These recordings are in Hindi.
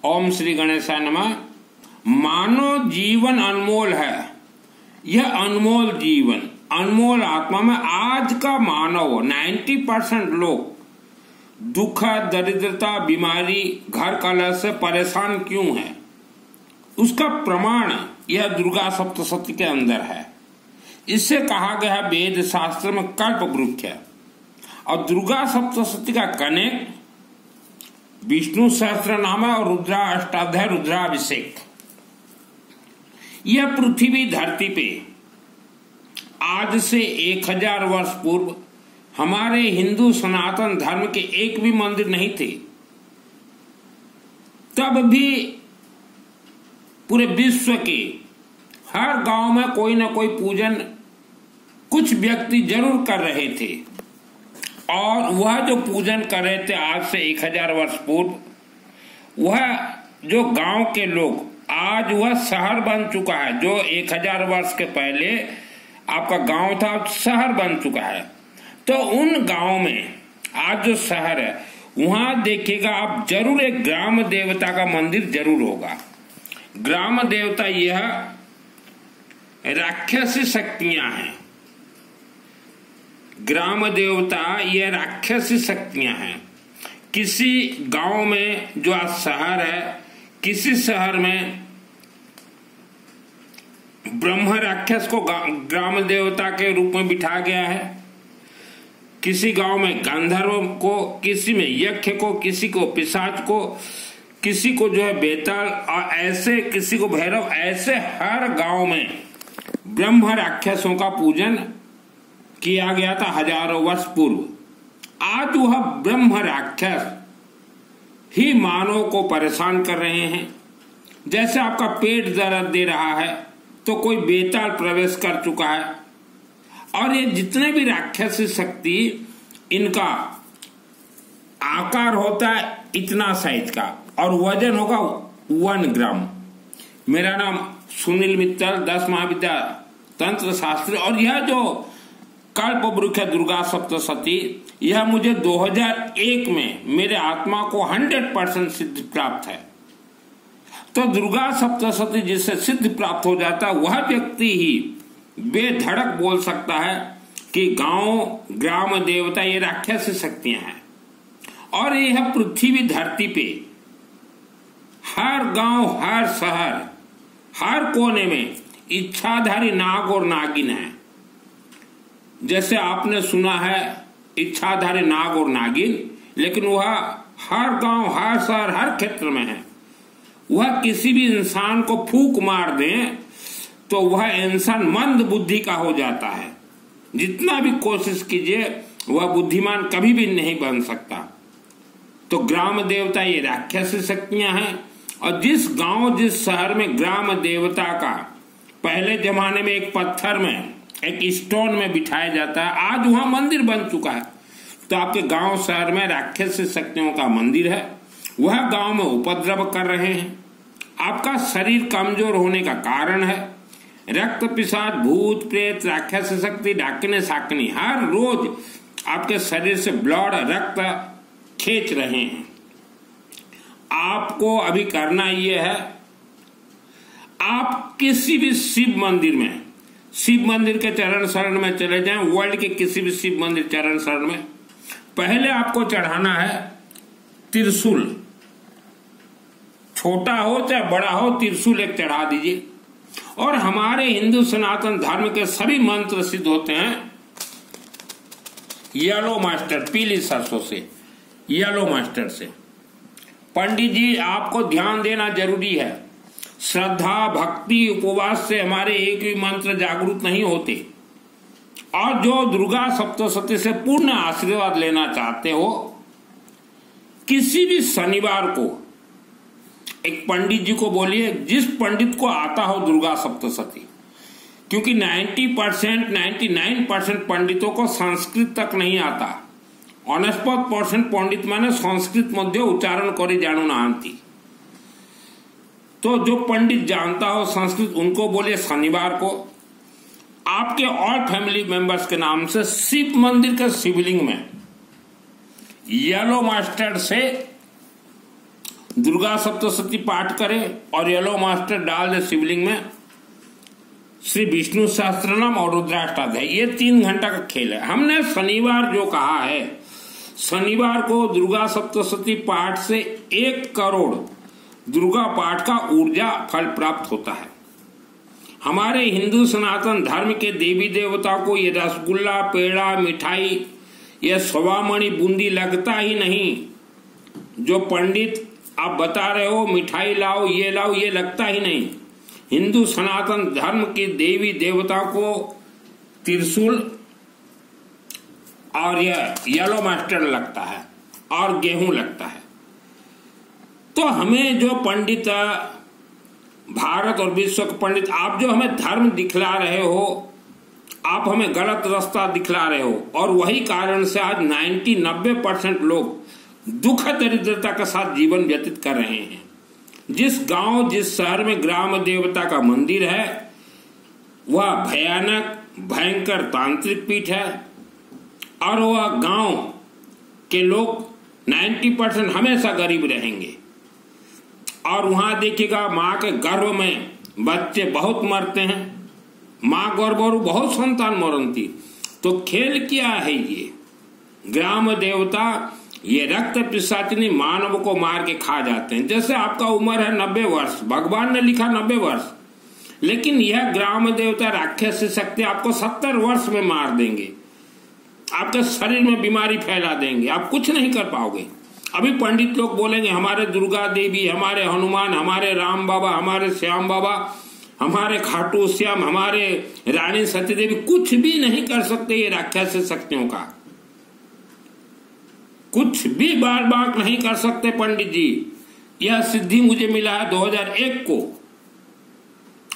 ओम श्री गणेशाय नमः। मानव जीवन अनमोल है। यह अनमोल जीवन, अनमोल आत्मा में आज का मानव 90% लोग दुख, दरिद्रता, बीमारी, घर कलह से परेशान क्यों है, उसका प्रमाण यह दुर्गा सप्तशती के अंदर है। इससे कहा गया वेद शास्त्र में कल्प वृक्ष है। और दुर्गा सप्तशती का कनेक्ट विष्णु सहस्त्र नाम और रुद्रा अष्टाध्याय रुद्राभिषेक। यह पृथ्वी धरती पे आज से 1000 वर्ष पूर्व हमारे हिंदू सनातन धर्म के एक भी मंदिर नहीं थे। तब भी पूरे विश्व के हर गांव में कोई ना कोई पूजन कुछ व्यक्ति जरूर कर रहे थे। और वह जो पूजन कर रहे थे आज से 1000 वर्ष पूर्व, वह जो गांव के लोग आज वह शहर बन चुका है। जो 1000 वर्ष के पहले आपका गांव था शहर बन चुका है। तो उन गांव में आज जो शहर है वहां देखिएगा आप जरूर एक ग्राम देवता का मंदिर जरूर होगा। ग्राम देवता यह राक्षसी शक्तियां हैं। ग्राम देवता यह राक्षसी शक्तियां हैं। किसी गांव में जो आज शहर है, किसी शहर में ब्रह्म राक्षस को ग्राम देवता के रूप में बिठा गया है, किसी गांव में गंधर्व को, किसी में यक्ष को, किसी को पिशाच को, किसी को जो है बेताल, और ऐसे किसी को भैरव। ऐसे हर गांव में ब्रह्म राक्षसों का पूजन किया गया था हजारों वर्ष पूर्व। आज वह ब्रह्म राक्षस ही मानव को परेशान कर रहे हैं। जैसे आपका पेट दर्द दे रहा है तो कोई बेताल प्रवेश कर चुका है। और ये जितने भी राक्षसी शक्ति, इनका आकार होता है इतना साइज का और वजन होगा 1 ग्राम। मेरा नाम सुनील मित्तल, 10 महाविद्या तंत्र शास्त्री। और यह जो कल्प वृक्ष दुर्गा सप्तशती, यह मुझे 2001 में मेरे आत्मा को 100% सिद्ध प्राप्त है। तो दुर्गा सप्तशती जिससे सिद्ध प्राप्त हो जाता है वह व्यक्ति ही बेधड़क बोल सकता है कि गांव ग्राम देवता ये राक्षसी शक्तियां हैं। और यह पृथ्वी धरती पे हर गांव, हर शहर, हर कोने में इच्छाधारी नाग और नागिन है। जैसे आपने सुना है इच्छाधारी नाग और नागिन, लेकिन वह हर गांव, हर शहर, हर क्षेत्र में है। वह किसी भी इंसान को फूंक मार दें तो वह इंसान मंद बुद्धि का हो जाता है। जितना भी कोशिश कीजिए वह बुद्धिमान कभी भी नहीं बन सकता। तो ग्राम देवता ये राक्षसी शक्तियां हैं। और जिस गांव, जिस शहर में ग्राम देवता का पहले जमाने में एक पत्थर में, एक स्टोन में बिठाया जाता है, आज वहां मंदिर बन चुका है। तो आपके गांव शहर में राक्षसी शक्तियों का मंदिर है, वह गांव में उपद्रव कर रहे हैं। आपका शरीर कमजोर होने का कारण है। रक्त पिशाच, भूत प्रेत, राक्षसी शक्ति, डाकिनी शाकिनी हर रोज आपके शरीर से ब्लड, रक्त खींच रहे हैं। आपको अभी करना यह है, आप किसी भी शिव मंदिर में, शिव मंदिर के चरण शरण में चले जाएं। वर्ल्ड के किसी भी शिव मंदिर चरण शरण में पहले आपको चढ़ाना है त्रिशूल। छोटा हो चाहे बड़ा हो, त्रिशूल एक चढ़ा दीजिए। और हमारे हिंदू सनातन धर्म के सभी मंत्र सिद्ध होते हैं येलो मास्टर, पीली सरसों से, येलो मास्टर से। पंडित जी आपको ध्यान देना जरूरी है। श्रद्धा, भक्ति, उपवास से हमारे एक भी मंत्र जागरूक नहीं होते। और जो दुर्गा सप्तशती से पूर्ण आशीर्वाद लेना चाहते हो, किसी भी शनिवार को एक पंडित जी को बोलिए, जिस पंडित को आता हो दुर्गा सप्तशती, क्योंकि 90%, 99% पंडितों को संस्कृत तक नहीं आता। 49% पंडित माने संस्कृत मध्य उच्चारण करे जानू नाहंती। तो जो पंडित जानता हो संस्कृत, उनको बोलिए शनिवार को आपके और फैमिली मेंबर्स के नाम से शिव मंदिर के शिवलिंग में येलो मास्टर्ड से दुर्गा सप्तशती पाठ करे और येलो मास्टर डाल दे शिवलिंग में श्री विष्णु सहस्त्रनाम और रुद्राष्टाध्याय। ये 3 घंटा का खेल है। हमने शनिवार जो कहा है, शनिवार को दुर्गा सप्तशती पाठ से 1 करोड़ दुर्गा पाठ का ऊर्जा फल प्राप्त होता है। हमारे हिंदू सनातन धर्म के देवी देवता को ये रसगुल्ला, पेड़ा, मिठाई, ये सवामणि, बूंदी लगता ही नहीं। जो पंडित आप बता रहे हो मिठाई लाओ, ये लगता ही नहीं। हिंदू सनातन धर्म के देवी देवता को त्रिशूल और यह येलो मास्टर लगता है और गेहूं लगता है। तो हमें जो पंडित, भारत और विश्व के पंडित, आप जो हमें धर्म दिखला रहे हो, आप हमें गलत रास्ता दिखला रहे हो और वही कारण से आज 90% लोग दुख दरिद्रता के साथ जीवन व्यतीत कर रहे हैं। जिस गांव, जिस शहर में ग्राम देवता का मंदिर है वह भयानक भयंकर तांत्रिक पीठ है और वह गांव के लोग 90% हमेशा गरीब रहेंगे। और वहां देखिएगा माँ के गर्भ में बच्चे बहुत मरते हैं, माँ गर्भवरु बहुत संतान मरती। तो खेल क्या है ये? ग्राम देवता ये रक्त पिशाचिनी मानव को मार के खा जाते हैं। जैसे आपका उम्र है 90 वर्ष, भगवान ने लिखा 90 वर्ष, लेकिन यह ग्राम देवता राक्षस शक्ति आपको 70 वर्ष में मार देंगे, आपके शरीर में बीमारी फैला देंगे, आप कुछ नहीं कर पाओगे। अभी पंडित लोग बोलेंगे हमारे दुर्गा देवी, हमारे हनुमान, हमारे राम बाबा, हमारे श्याम बाबा, हमारे खाटू श्याम, हमारे रानी सती देवी कुछ भी नहीं कर सकते। ये राक्षस शक्तियों का कुछ भी बार बार नहीं कर सकते पंडित जी। यह सिद्धि मुझे मिला है 2001 को।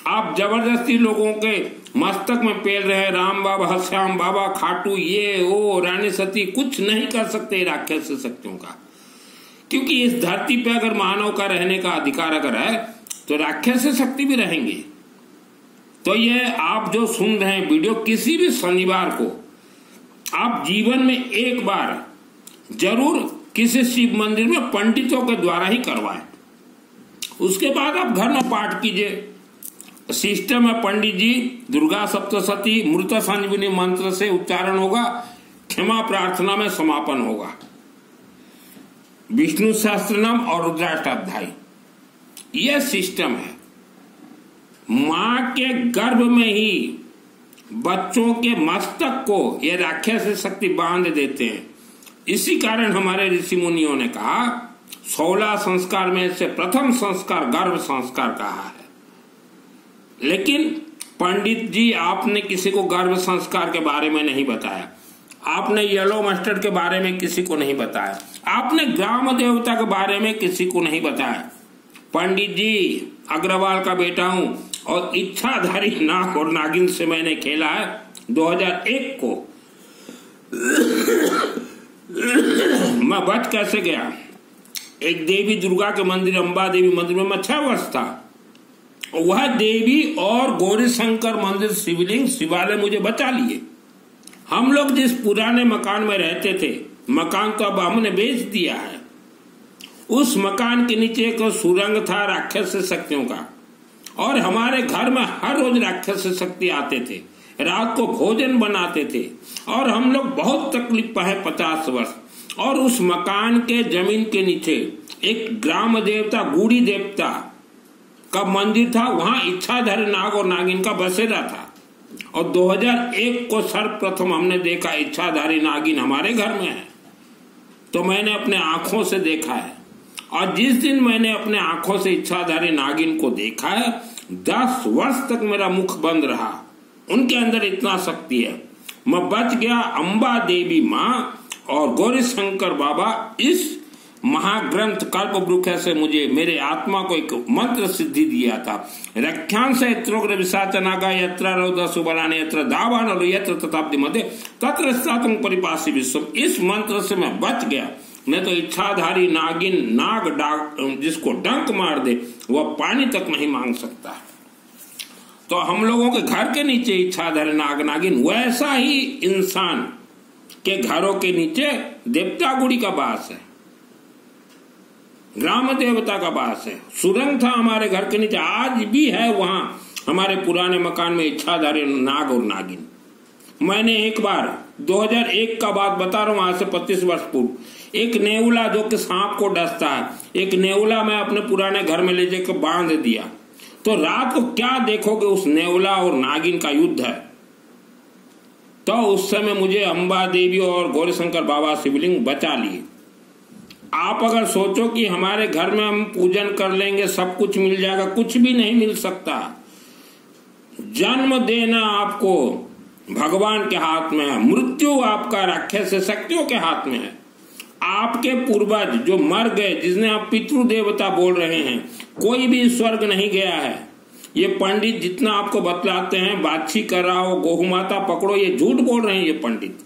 आप जबरदस्ती लोगों के मस्तक में पेल रहे हैं राम बाबा, श्याम बाबा, खाटू, ये वो, रानी सती, कुछ नहीं कर सकते राक्षस शक्तियों का। क्योंकि इस धरती पे अगर मानव का रहने का अधिकार अगर है तो राक्षस शक्ति भी रहेंगे। तो ये आप जो सुन रहे हैं वीडियो, किसी भी शनिवार को आप जीवन में एक बार जरूर किसी शिव मंदिर में पंडितों के द्वारा ही करवाएं। उसके बाद आप घर में पाठ कीजिए। सिस्टम है पंडित जी, दुर्गा सप्तशती मृत संजीवनी मंत्र से उच्चारण होगा, क्षमा प्रार्थना में समापन होगा, विष्णु सहस्त्रनाम और रुद्राष्टाध्याय, यह सिस्टम है। मां के गर्भ में ही बच्चों के मस्तक को यह राक्षस शक्ति बांध देते हैं। इसी कारण हमारे ऋषि मुनियों ने कहा 16 संस्कार में से प्रथम संस्कार गर्भ संस्कार कहा है। लेकिन पंडित जी आपने किसी को गर्भ संस्कार के बारे में नहीं बताया, आपने येलो मस्टर्ड के बारे में किसी को नहीं बताया, आपने ग्राम देवता के बारे में किसी को नहीं बताया। पंडित जी अग्रवाल का बेटा हूं और इच्छाधारी नाग और नागिन से मैंने खेला है 2001 को। मैं बच कैसे गया? एक देवी दुर्गा के मंदिर, अंबा देवी मंदिर में मैं 6 वर्ष था। वह देवी और गौरी शंकर मंदिर शिवालय मुझे बचा लिए। हम लोग जिस पुराने मकान में रहते थे, मकान तो अब हमने बेच दिया है, उस मकान के नीचे एक सुरंग था राक्षस शक्तियों का, और हमारे घर में हर रोज राक्षस शक्ति आते थे, रात को भोजन बनाते थे, और हम लोग बहुत तकलीफ पाए 50 वर्ष। और उस मकान के जमीन के नीचे एक ग्राम देवता गूढ़ी देवता का मंदिर था, वहां इच्छाधारी नाग और नागिन का बसेरा था। और 2001 को सर्वप्रथम हमने देखा इच्छाधारी नागिन हमारे घर में है, तो मैंने अपने आंखों से देखा है। और जिस दिन मैंने अपने आंखों से इच्छाधारी नागिन को देखा है, 10 वर्ष तक मेरा मुख बंद रहा। उनके अंदर इतना शक्ति है। मैं बच गया। अंबा देवी माँ और गौरी शंकर बाबा इस महाग्रंथ कल्पवृक्ष से मुझे मेरे आत्मा को एक मंत्र सिद्धि दिया था। रक्षांश यत्रोग्र विशाचनागा यत्र रौद्र सुबलाने यत्र दावानलो यत्र तथाब्दि मध्य तत्र स्थातुं परिपासी विश्वम। इस मंत्र से मैं बच गया। नहीं तो इच्छाधारी नागिन नाग जिसको डंक मार दे वह पानी तक नहीं मांग सकता। तो हम लोगों के घर के नीचे इच्छाधारी नाग नागिन, वैसा ही इंसान के घरों के नीचे देवता गुड़ी का वास है। ग्राम देवता का वास है। सुरंग था हमारे घर के नीचे, आज भी है वहां हमारे पुराने मकान में इच्छाधारी नाग और नागिन। मैंने एक बार 2001 का बात बता रहा हूं, आज से 25 वर्ष पूर्व, एक नेउला जो कि सांप को डसता है, एक नेउला मैं अपने पुराने घर में ले जाकर बांध दिया। तो रात को क्या देखोगे, उस नेउला और नागिन का युद्ध है। तो उस समय मुझे अंबा देवी और गौरीशंकर बाबा शिवलिंग बचा लिए। आप अगर सोचो कि हमारे घर में हम पूजन कर लेंगे सब कुछ मिल जाएगा, कुछ भी नहीं मिल सकता। जन्म देना आपको भगवान के हाथ में है, मृत्यु आपका राक्षस शक्तियों के हाथ में है। आपके पूर्वज जो मर गए, जिसने आप पितृ देवता बोल रहे हैं, कोई भी स्वर्ग नहीं गया है। ये पंडित जितना आपको बतलाते हैं बाछी कर रहा हो, गौ माता पकड़ो, ये झूठ बोल रहे हैं। ये पंडित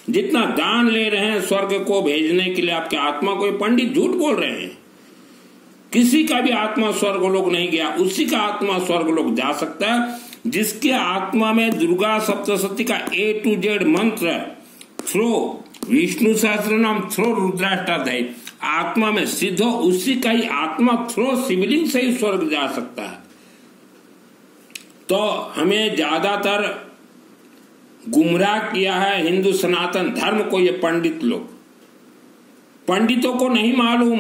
जितना दान ले रहे हैं स्वर्ग को भेजने के लिए आपके आत्मा को, ये पंडित झूठ बोल रहे हैं। किसी का भी आत्मा स्वर्गलोक नहीं गया, उसी का आत्मा स्वर्गलोक जा सकता है जिसके आत्मा में दुर्गा सप्तशती का A to Z मंत्र थ्रो विष्णु सहस्त्र नाम, थ्रो रुद्राष्टाध्यायी आत्मा में सिद्ध हो, उसी का ही आत्मा थ्रो शिवलिंग से ही स्वर्ग जा सकता है। तो हमें ज्यादातर गुमराह किया है हिंदू सनातन धर्म को ये पंडित लोग। पंडितों को नहीं मालूम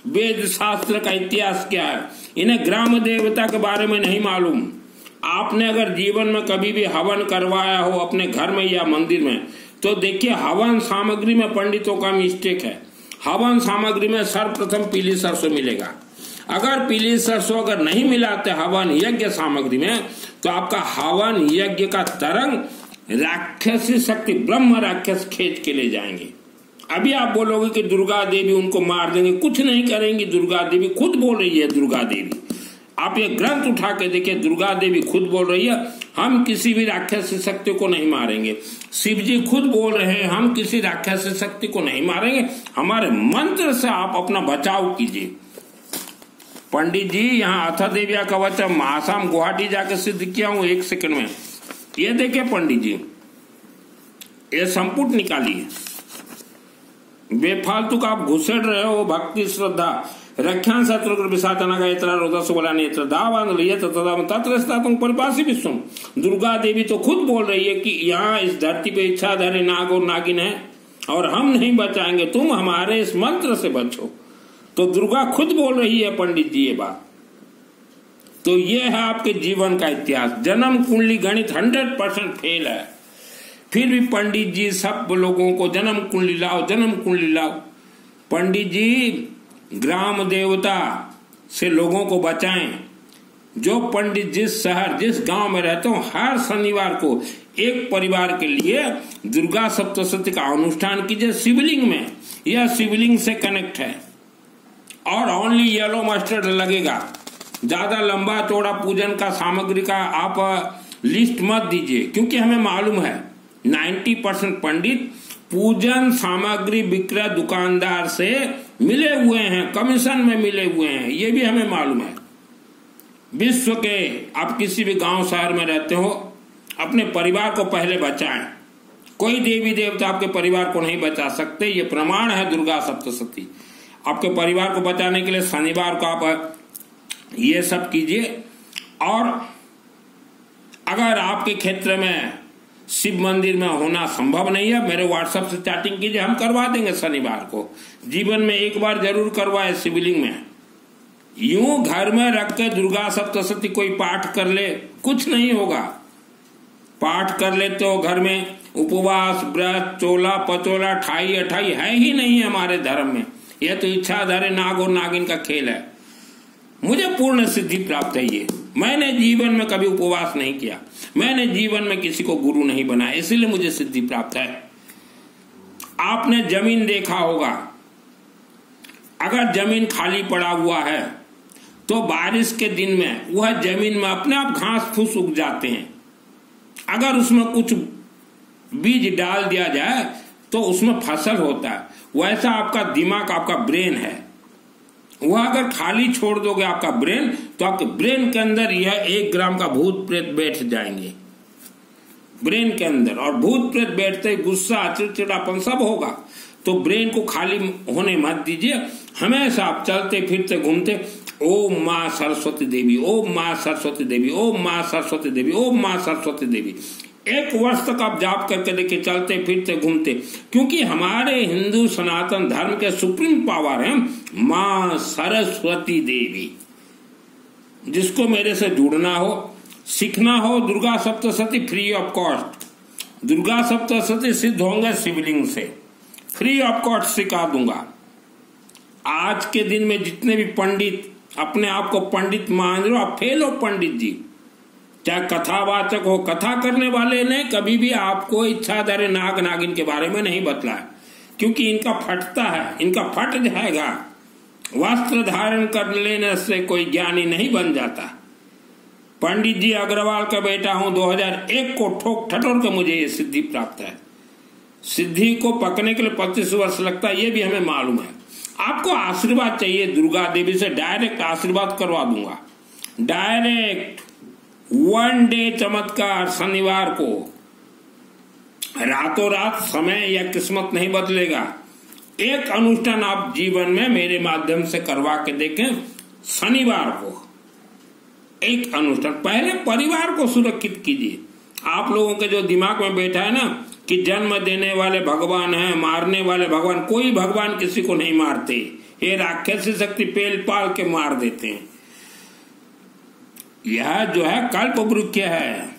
वेद शास्त्र का इतिहास क्या है, इन्हें ग्राम देवता के बारे में नहीं मालूम। आपने अगर जीवन में कभी भी हवन करवाया हो अपने घर में या मंदिर में, तो देखिए हवन सामग्री में पंडितों का मिस्टेक है। हवन सामग्री में सर्वप्रथम पीली सरसों मिलेगा। अगर पीली सरसों अगर नहीं मिलाते हवन यज्ञ सामग्री में, तो आपका हवन यज्ञ का तरंग राक्षसी शक्ति ब्रह्म राक्षस खींच के ले जाएंगे। अभी आप बोलोगे कि दुर्गा देवी उनको मार देंगे, कुछ नहीं करेंगी। दुर्गा देवी खुद बोल रही है, दुर्गा देवी आप ये ग्रंथ उठा के देखिए, दुर्गा देवी खुद बोल रही है हम किसी भी राक्षसी शक्ति को नहीं मारेंगे। शिव जी खुद बोल रहे हैं हम किसी राक्षसी शक्ति को नहीं मारेंगे, हमारे मंत्र से आप अपना बचाव कीजिए। पंडित जी यहाँ अथा देविया कवच आसाम गुवाहाटी जाके सिद्ध किया हूं 1 सेकंड में। ये देखिए पंडित जी, ये संपुट निकालिए। बेफालतू का आप घुसेड़ रहे हो भक्ति श्रद्धा रख्यान शत्रु विसातना का इतना रोदस बोला नेत्र दावान तत्र परिपासी विश्वम। दुर्गा देवी तो खुद बोल रही है कि यहाँ इस धरती पे इच्छाधारी नाग और नागिन है और हम नहीं बचाएंगे, तुम हमारे इस मंत्र से बचो। तो दुर्गा खुद बोल रही है पंडित जी ये बात। तो ये है आपके जीवन का इतिहास। जन्म कुंडली गणित 100% फेल है, फिर भी पंडित जी सब लोगों को जन्म कुंडली लाओ, जन्म कुंडली लाओ। पंडित जी ग्राम देवता से लोगों को बचाएं। जो पंडित जिस शहर जिस गांव में रहते हो, हर शनिवार को एक परिवार के लिए दुर्गा सप्तशती का अनुष्ठान कीजिए शिवलिंग में। यह शिवलिंग से कनेक्ट है और ओनली येलो मस्टर्ड लगेगा। ज्यादा लंबा चौड़ा पूजन का सामग्री का आप लिस्ट मत दीजिए, क्योंकि हमें मालूम है 90% पंडित पूजन सामग्री विक्रय दुकानदार से मिले हुए हैं, कमीशन में मिले हुए हैं, ये भी हमें मालूम है। विश्व के आप किसी भी गांव शहर में रहते हो, अपने परिवार को पहले बचाएं। कोई देवी देवता आपके परिवार को नहीं बचा सकते, ये प्रमाण है दुर्गा सप्तशती। आपके परिवार को बचाने के लिए शनिवार को आप ये सब कीजिए। और अगर आपके क्षेत्र में शिव मंदिर में होना संभव नहीं है, मेरे व्हाट्सएप से चैटिंग कीजिए, हम करवा देंगे शनिवार को। जीवन में एक बार जरूर करवाए शिवलिंग में। यूं घर में रख के दुर्गा सप्तशती कोई पाठ कर ले, कुछ नहीं होगा। पाठ कर लेते हो घर में, उपवास व्रत चोला पचोला ठाई अठाई है ही नहीं हमारे धर्म में। यह तो इच्छाधारी नाग और नागिन का खेल है। मुझे पूर्ण सिद्धि प्राप्त है ये। मैंने जीवन में कभी उपवास नहीं किया, मैंने जीवन में किसी को गुरु नहीं बनाया, इसलिए मुझे सिद्धि प्राप्त है। आपने जमीन देखा होगा, अगर जमीन खाली पड़ा हुआ है तो बारिश के दिन में वह जमीन में अपने आप घास फूस उग जाते हैं। अगर उसमें कुछ बीज डाल दिया जाए तो उसमें फसल होता है। वैसा आपका दिमाग, आपका ब्रेन है, वह अगर खाली छोड़ दोगे आपका ब्रेन, तो आपके ब्रेन के अंदर यह 1 ग्राम का भूत प्रेत बैठ जाएंगे ब्रेन के अंदर। और भूत प्रेत बैठते ही गुस्सा चिड़चिड़ापन सब होगा। तो ब्रेन को खाली होने मत दीजिए, हमेशा आप चलते फिरते घूमते ओम माँ सरस्वती देवी, ओम माँ सरस्वती देवी, ओम माँ सरस्वती देवी, ओम माँ सरस्वती देवी। 1 वर्ष तक आप जाप करके देखिए, चलते फिरते घूमते, क्योंकि हमारे हिंदू सनातन धर्म के सुप्रीम पावर है माँ सरस्वती देवी। जिसको मेरे से जुड़ना हो, सीखना हो, Durga Saptashati free of cost. Durga Saptashati सिद्ध होंगे शिवलिंग से, फ्री ऑफ कॉस्ट सिखा दूंगा। आज के दिन में जितने भी पंडित अपने आप को पंडित मान रहे हो, आप फेल हो पंडित जी। चाहे कथावाचक हो, कथा करने वाले ने कभी भी आपको इच्छाधारी नाग नागिन के बारे में नहीं बतलाया, क्योंकि इनका फटता है, इनका फट जाएगा। वस्त्र धारण कर लेने से कोई ज्ञानी नहीं बन जाता। पंडित जी अग्रवाल का बेटा हूं, 2001 को ठोक ठटोर के मुझे ये सिद्धि प्राप्त है। सिद्धि को पकने के लिए 25 वर्ष लगता है, ये भी हमें मालूम है। आपको आशीर्वाद चाहिए दुर्गा देवी से, डायरेक्ट आशीर्वाद करवा दूंगा। डायरेक्ट 1 डे चमत्कार, शनिवार को, रातों रात समय या किस्मत नहीं बदलेगा। एक अनुष्ठान आप जीवन में मेरे माध्यम से करवा के देखें। शनिवार को एक अनुष्ठान, पहले परिवार को सुरक्षित कीजिए। आप लोगों के जो दिमाग में बैठा है ना कि जन्म देने वाले भगवान हैं, मारने वाले भगवान, कोई भगवान किसी को नहीं मारते। ये राक्षसी शक्ति पेल पाल के मार देते हैं। यह जो है कल्पवृक्ष है,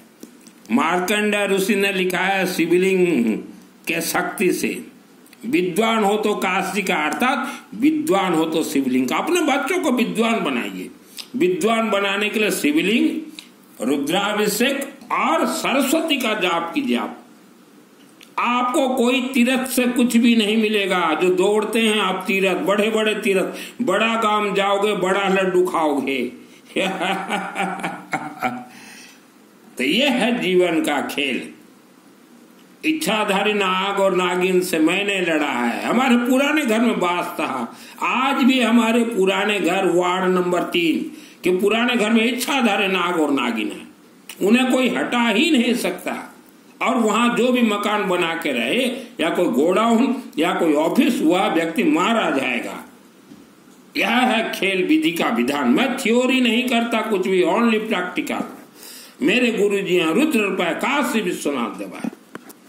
मार्कंडा ऋषि ने लिखा है शिवलिंग के शक्ति से। विद्वान हो तो काशी का, अर्थात विद्वान हो तो शिवलिंग का। अपने बच्चों को विद्वान बनाइए। विद्वान बनाने के लिए शिवलिंग, रुद्राभिषेक और सरस्वती का जाप कीजिए। आपको कोई तीर्थ से कुछ भी नहीं मिलेगा। जो दौड़ते हैं आप तीर्थ, बड़े बड़े तीर्थ, बड़ा गांव जाओगे, बड़ा लड्डू खाओगे। तो यह है जीवन का खेल। इच्छाधारी नाग और नागिन से मैंने लड़ा है। हमारे पुराने घर में बास था। आज भी हमारे पुराने घर, वार्ड नंबर 3 के पुराने घर में इच्छाधारी नाग और नागिन है। उन्हें कोई हटा ही नहीं सकता। और वहां जो भी मकान बना के रहे, या कोई गोडाउन या कोई ऑफिस, वह व्यक्ति मारा जाएगा। यह है खेल विधि का विधान। मैं थ्योरी नहीं करता कुछ भी, ओनली प्रैक्टिकल। मेरे गुरु जी हैं रुद्र रूप काशी विश्वनाथ देवा।